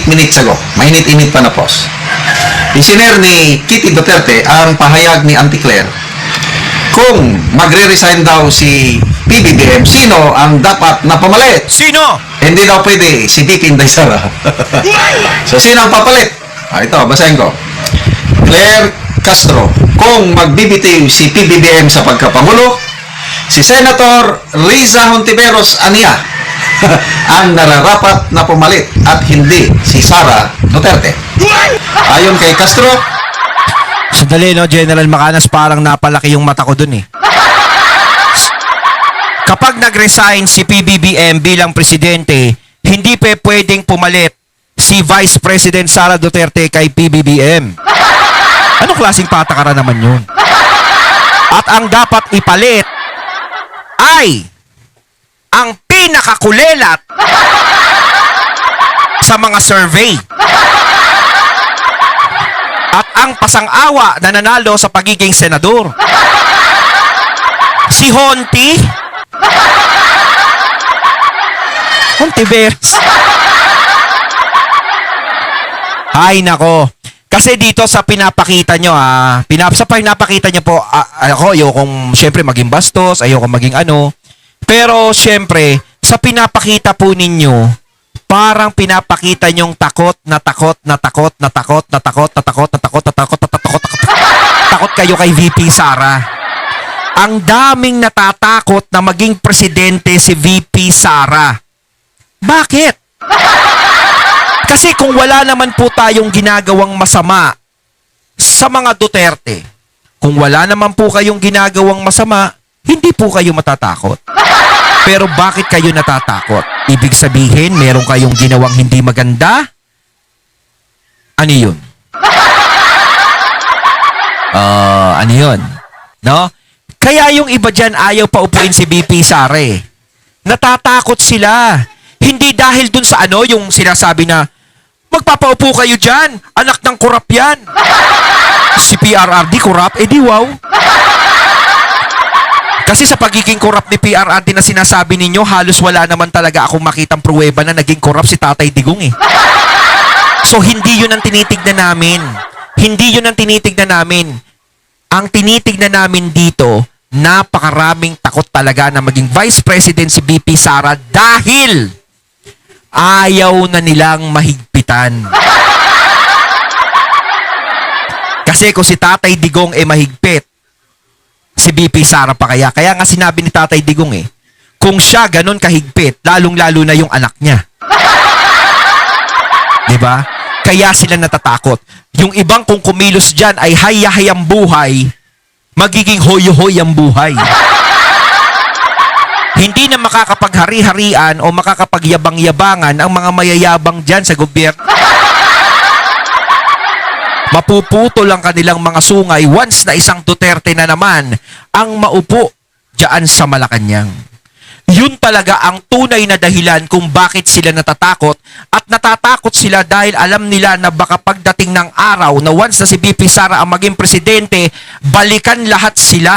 8 minutes ago. Mainit-init pa na post. Isinare ni Kitty Duterte ang pahayag ni Auntie Claire kung magre-resign daw si PBBM, sino ang dapat na pamalit? Sino? Hindi daw pwede si Vicky Inday Sara. So, sino ang papalit? Ito, basahin ko. Claire Castro, kung magbibitiw si PBBM sa pagkapangulo, si Senator Riza Hontiveros Ania ang nararapat na pumalit at hindi si Sara Duterte. Ayon kay Castro, Sandali, no, General Macanas, parang napalaki yung mata ko dun eh. Kapag nag-resign si PBBM bilang presidente, hindi pa pwedeng pumalit si Vice President Sara Duterte kay PBBM. Anong klaseng patakaran naman yun? At ang dapat ipalit ay ang pinakakulelat sa mga survey. At ang pasang-awa na nanalo sa pagiging senador. Si Hontiveros. Ay nako. Kasi dito sa pinapakita nyo, sa pinapakita nyo po, ako ayokong syempre maging bastos, ayokong maging ano. Pero syempre, sa pinapakita po ninyo, parang pinapakita nyong takot kayo kay VP Sara. Ang daming natatakot na maging presidente si VP Sara. Bakit? Kasi kung wala naman po tayong ginagawang masama sa mga Duterte, kung wala naman po kayong ginagawang masama, hindi po kayo matatakot. Pero bakit kayo natatakot? Ibig sabihin, meron kayong ginawang hindi maganda? Ano yun? Ano yun? No? Kaya yung iba dyan ayaw paupuin si BP Sara eh. Natatakot sila. Hindi dahil dun sa ano, yung sinasabi na, magpapaupo kayo dyan, anak ng korap yan. Si PRRD korap, di wow. Kasi sa pagiging korap ni PRRD na sinasabi ninyo, halos wala naman talaga akong makitang pruweba na naging korap si Tatay Digong eh. So hindi yun ang tinitignan namin. Hindi yun ang tinitignan namin. Ang tinitignan namin dito, napakaraming takot talaga na maging Vice President si BP Sara dahil ayaw na nilang mahigpitan. Kasi kung si Tatay Digong mahigpit, si BP Sara pa kaya. Kaya nga sinabi ni Tatay Digong kung siya ganon kahigpit, lalong-lalo na yung anak niya. Diba? Kaya sila natatakot. Yung ibang kung kumilos dyan ay hayahay ang buhay, magiging hoyo-hoy ang buhay. Hindi na makakapaghari-harian o makakapagyabang-yabangan ang mga mayayabang dyan sa gobyerno. Mapuputol ang kanilang mga sungay once na isang Duterte na naman ang maupo dyan sa Malacanang. Yun talaga ang tunay na dahilan kung bakit sila natatakot at natatakot sila dahil alam nila na baka pagdating ng araw na once na si BP Sara ang maging presidente, balikan lahat sila.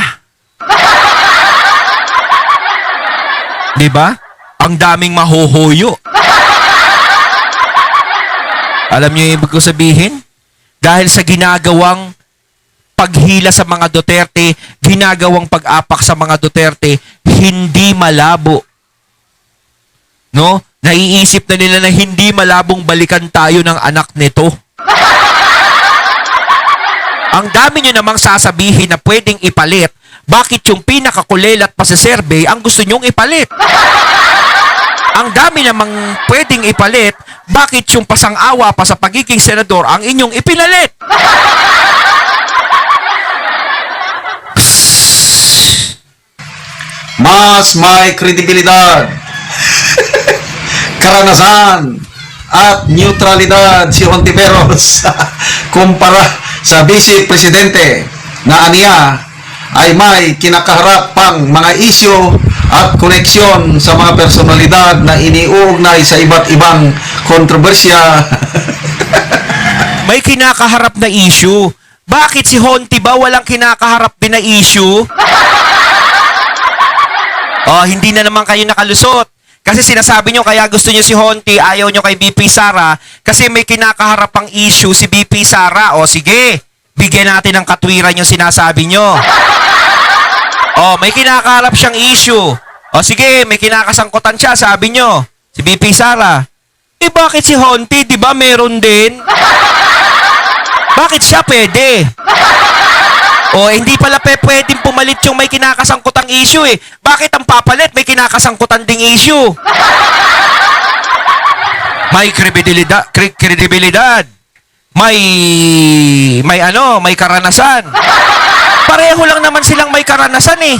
Diba? Ang daming mahuhuyo. Alam niyo yung ibig ko sabihin? Dahil sa ginagawang paghila sa mga Duterte, ginagawang pag-apak sa mga Duterte, hindi malabo. No? Naiisip na nila na hindi malabong balikan tayo ng anak nito. Ang dami nyo namang sasabihin na pwedeng ipalit, bakit yung pinakakulelat pa sa survey ang gusto nyong ipalit? Ang dami namang pwedeng ipalit, bakit yung pasang-awa pa sa pagiging senador ang inyong ipinalit? mas may kredibilidad, karanasan, at neutralidad si Hontiveros kumpara sa Vice Presidente na aniya ay may kinakaharap pang mga isyu at koneksyon sa mga personalidad na iniuugnay sa iba't ibang kontrobersya. May kinakaharap na issue. Bakit si Honti ba walang kinakaharap din na issue? Hindi na naman kayo nakalusot. Kasi sinasabi nyo kaya gusto nyo si Honti, ayaw nyo kay BP Sara, kasi may kinakaharapang issue si BP Sara. O sige, bigyan natin ng katwiran yung sinasabi nyo. O, may kinakaharap siyang issue. O sige, may kinakasangkutan siya, sabi nyo, si BP Sara. Eh bakit si Honti, di ba meron din? Bakit siya pwede? O, hindi pala pwedeng pumalit yung may kinakasangkutang issue eh. Bakit ang papalit may kinakasangkutan ding issue? May kredibilidad. May karanasan. Pareho lang naman silang may karanasan eh.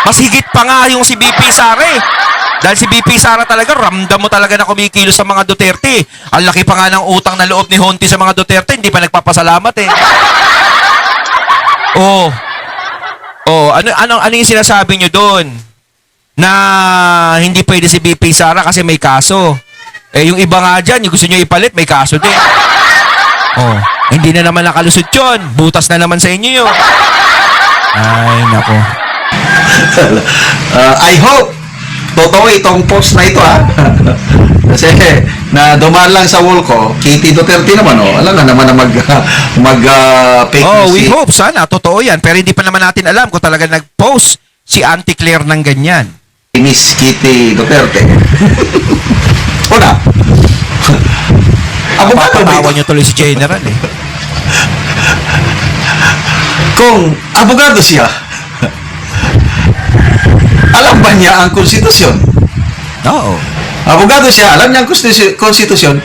Mas higit pa nga yung si BP Sara eh. Dahil si BP Sara talaga, ramdam mo talaga na kumikilos sa mga Duterte. Ang laki pa nga ng utang na loob ni Honti sa mga Duterte, hindi pa nagpapasalamat eh. Ano yung sinasabi nyo doon? Na hindi pwede si BP Sara kasi may kaso. Eh, yung iba nga dyan, yung gusto nyo ipalit, may kaso din. Hindi na naman nakalusot yun. Butas na naman sa inyo yun. Ay, nako. I hope totoo itong post na ito ha. Kasi na dumaan lang sa wall ko, Kitty Duterte naman alam na naman na fake news. We hope sana totoo yan, pero hindi pa naman natin alam kung talaga nag-post si Auntie Claire ng ganyan. Miss Kitty Duterte. Una. Abogado ba Papatawa ito? nyo tuloy si General eh. Kung abogado siya, alam ba niya ang konstitusyon? Oo. Abogado siya, alam niya ang konstitusyon.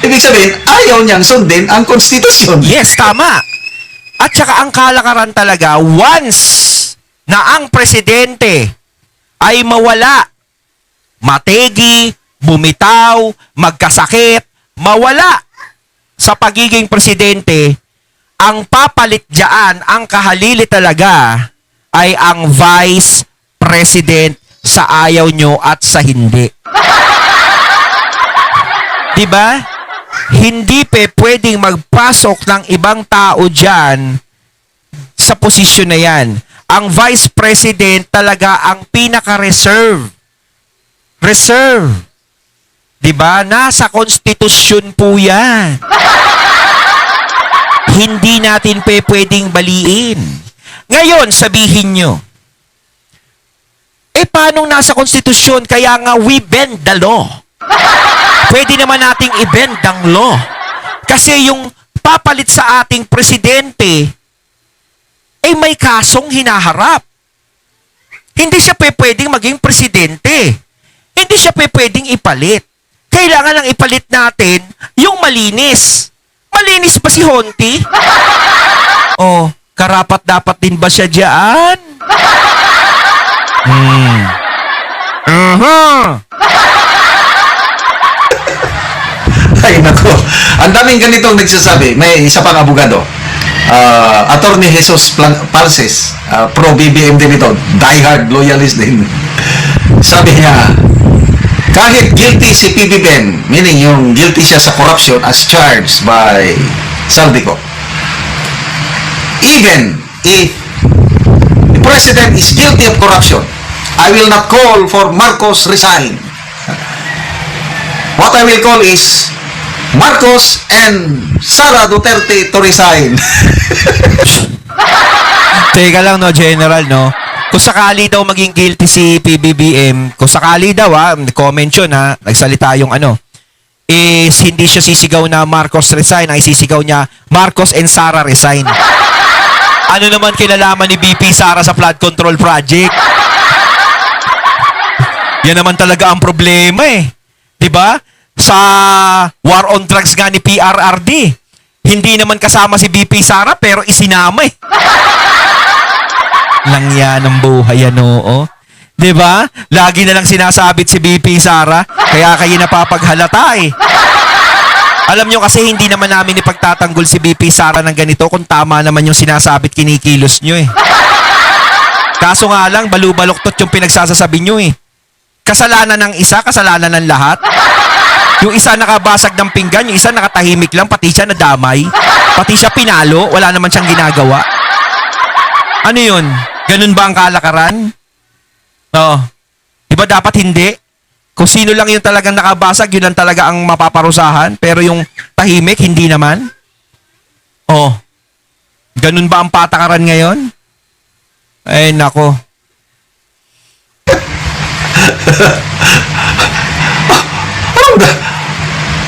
Ibig sabihin, ayaw niyang sundin ang konstitusyon. Yes, tama. At saka ang kalakaran talaga, once na ang presidente ay mawala, mategi, bumitaw, magkasakit, mawala sa pagiging presidente, ang papalit dyan, ang kahalili talaga, ay ang vice president sa ayaw nyo at sa hindi. Diba? Hindi pwedeng magpasok ng ibang tao dyan sa posisyon na yan. Ang vice president talaga ang pinaka-reserve. Reserve. Diba? Nasa konstitusyon po yan. Hindi natin pwedeng baliin. Ngayon, sabihin nyo, paano nasa konstitusyon? Kaya nga we bend the law. Pwede naman nating i-bend ang law. Kasi yung papalit sa ating presidente, may kasong hinaharap. Hindi siya pwedeng maging presidente. Hindi siya pwedeng ipalit. Kailangan lang ipalit natin yung malinis. Malinis ba si Honti? Karapat dapat din ba siya dyan? Ay, nako. Ang daming ganitong nagsasabi. May isa pang abogado. Attorney Jesus Palses. Pro-BBM din ito. Die-hard loyalist din. Sabi niya, kahit guilty si PBBM, meaning yung guilty siya sa corruption as charged by Saldico, even if the president is guilty of corruption, I will not call for Marcos resign. What I will call is Marcos and Sara Duterte to resign. Teka lang no, General, no? Kung sakali daw maging guilty si PBBM, kung sakali daw comment yun nagsalita yung is hindi siya sisigaw na Marcos resign, ay sisigaw niya Marcos and Sara resign. Ano naman kinalaman ni BP Sara sa flood control project? Yan naman talaga ang problema eh. 'Di ba? Sa war on drugs nga ni PRRD, hindi naman kasama si BP Sara pero isinama eh. Lang yan ang buhay oo. 'Di ba? Lagi na lang sinasabit si BP Sara, kaya kayo napapaghalata eh. Alam nyo kasi hindi naman namin ipagtatanggol si BP Sara ng ganito kung tama naman yung sinasabit kinikilos nyo eh. Kaso nga lang, balubaloktot yung pinagsasasabi nyo eh. Kasalanan ng isa, kasalanan ng lahat. Yung isa nakabasag ng pinggan, yung isa nakatahimik lang, pati siya nadamay. Pati siya pinalo, wala naman siyang ginagawa. Ano yun? Ganun ba ang kalakaran? Di ba dapat hindi? Kung sino lang yung talagang nakabasag, yun lang talaga ang mapaparusahan. Pero yung tahimik, hindi naman. Oh, ganun ba ang patakaran ngayon? Ay, nako. Ano ba?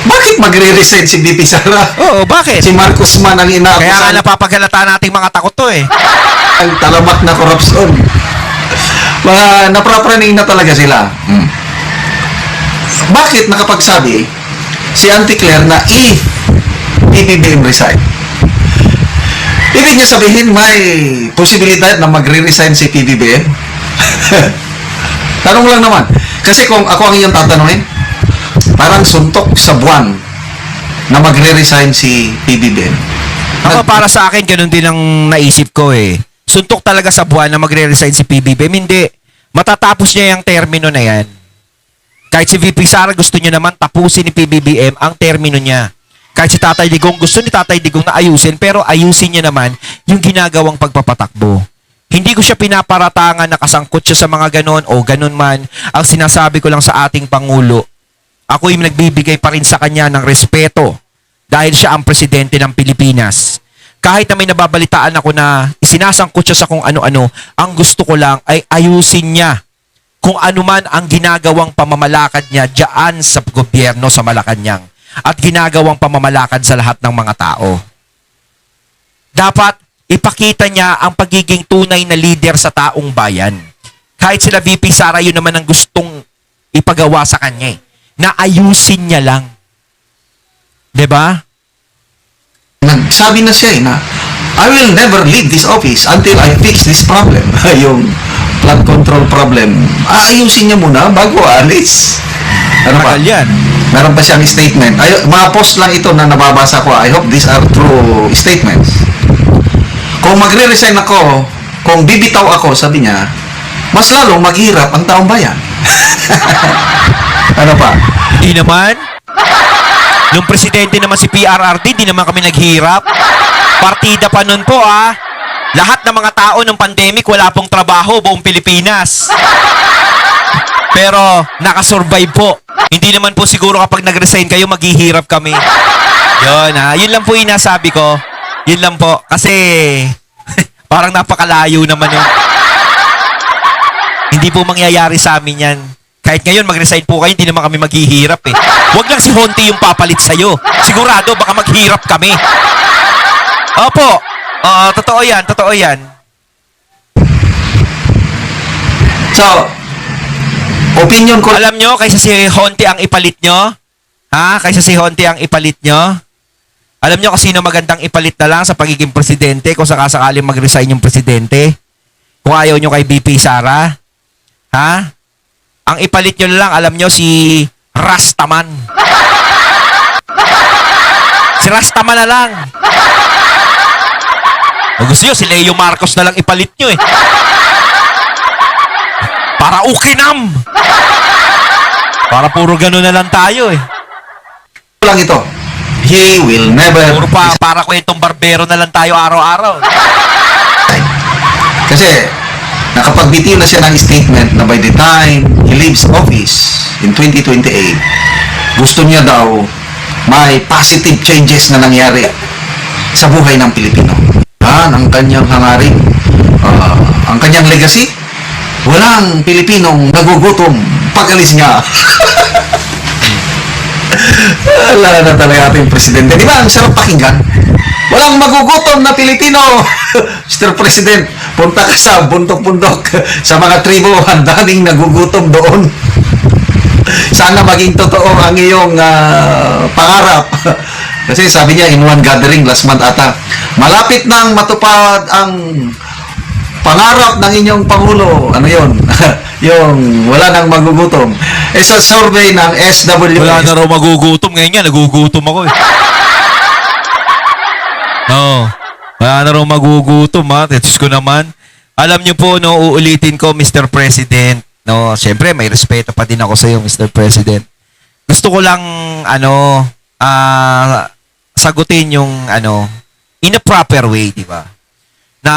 Bakit magre-resign si VP Sara? Oo, bakit? Si Marcos man ang Kaya nga inaakusan napapagalata nating mga takot to eh. ang talamak na korupsyon. Mga naprapraning na talaga sila. Bakit nakapagsabi si Auntie Claire na if PBBM resign? Ibig niya sabihin may posibilidad na magre-resign si PBBM? Tanong lang naman. Kasi kung ako ang iyong tatanungin, parang suntok sa buwan na magre-resign si PBBM. Ako para sa akin, ganun din ang naisip ko eh. Suntok talaga sa buwan na magre-resign si PBBM. Hindi. Matatapos niya yung termino na yan. Kahit si VP Sara gusto niya naman tapusin ni PBBM ang termino niya. Kahit si Tatay Digong, gusto ni Tatay Digong na ayusin, pero ayusin niya naman yung ginagawang pagpapatakbo. Hindi ko siya pinaparatangan na kasangkot siya sa mga ganon o ganon man. Ang sinasabi ko lang sa ating Pangulo, ako'y nagbibigay pa rin sa kanya ng respeto dahil siya ang presidente ng Pilipinas. Kahit na may nababalitaan ako na isinasangkot siya sa kung ano-ano, ang gusto ko lang ay ayusin niya kung ano man ang ginagawang pamamalakad niya diyan sa gobyerno sa Malacanang at ginagawang pamamalakad sa lahat ng mga tao. Dapat ipakita niya ang pagiging tunay na leader sa taong bayan. Kahit sila VP Sara, yun naman ang gustong ipagawa sa kanya eh, na ayusin niya lang. 'Di ba? Nagsabi na siya na I will never leave this office until I fix this problem. Yung flood control problem. Aayusin niya muna bago alis. Ano pa? Tagal yan. Meron pa siyang statement. Mga post lang ito na nababasa ko. I hope these are true statements. Kung magre-resign ako, kung bibitaw ako, sabi niya, mas lalong maghirap ang taong bayan. Ano pa? Di naman. Nung presidente naman si PRRD, di naman kami naghirap. Partida pa nun po ah. Lahat ng mga tao ng pandemic wala pong trabaho buong Pilipinas. Pero nakasurvive po. Hindi naman po siguro kapag nag-resign kayo maghihirap kami. Yun ha. Yun lang po yung nasabi ko. Yun lang po. Kasi parang napakalayo naman yun. Hindi po mangyayari sa amin yan. Kahit ngayon mag-resign po kayo, hindi naman kami maghihirap eh. Huwag lang si Honti yung papalit sa'yo. Sigurado baka maghirap kami. Opo. Totoo yan, totoo yan. So, opinion ko, Alam nyo, kaysa si Honti ang ipalit nyo? Ha? Kaysa si Honti ang ipalit nyo? Alam nyo kung sino magandang ipalit na lang sa pagiging presidente kung sakasakaling mag-resign yung presidente? Kung ayaw nyo kay VP Sara? Ha? Ang ipalit nyo na lang, alam nyo, si Rastaman. Si Rastaman na lang. O gusto nyo, si Leo Marcos na lang ipalit nyo eh. Para ukinam. Para puro gano'n na lang tayo eh. lang ito. He will never Puro para kwentong barbero na lang tayo araw-araw. Kasi nakapagbitiw na siya ng statement na by the time he leaves office in 2028, gusto niya daw may positive changes na nangyari sa buhay ng Pilipino. Ang kanyang hangarin, ang kanyang legacy, walang Pilipinong nagugutom pag-alis niya. Wala na talaga ating presidente. Di ba? Ang sarap pakinggan. Walang magugutom na Pilipino. Mr. President, punta ka sa bundok-bundok sa mga tribo, ang daming nagugutom doon. Sana maging totoo ang iyong pangarap. Kasi sabi niya in one gathering last month ata, malapit nang matupad ang pangarap ng inyong Pangulo. Ano yun? Yung wala nang magugutom. Sa survey ng SWS. Wala na raw magugutom. Ngayon nga, nagugutom ako eh. No. Wala na raw magugutom ha. Diyos ko naman. Alam niyo po, no, uulitin ko, Mr. President. No, siyempre, may respeto pa din ako sa iyo, Mr. President. Gusto ko lang, sagutin yung, in a proper way, di ba? Na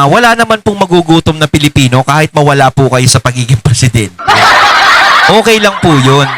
wala naman pong magugutom na Pilipino kahit mawala po kayo sa pagiging presidente. Okay lang po yun.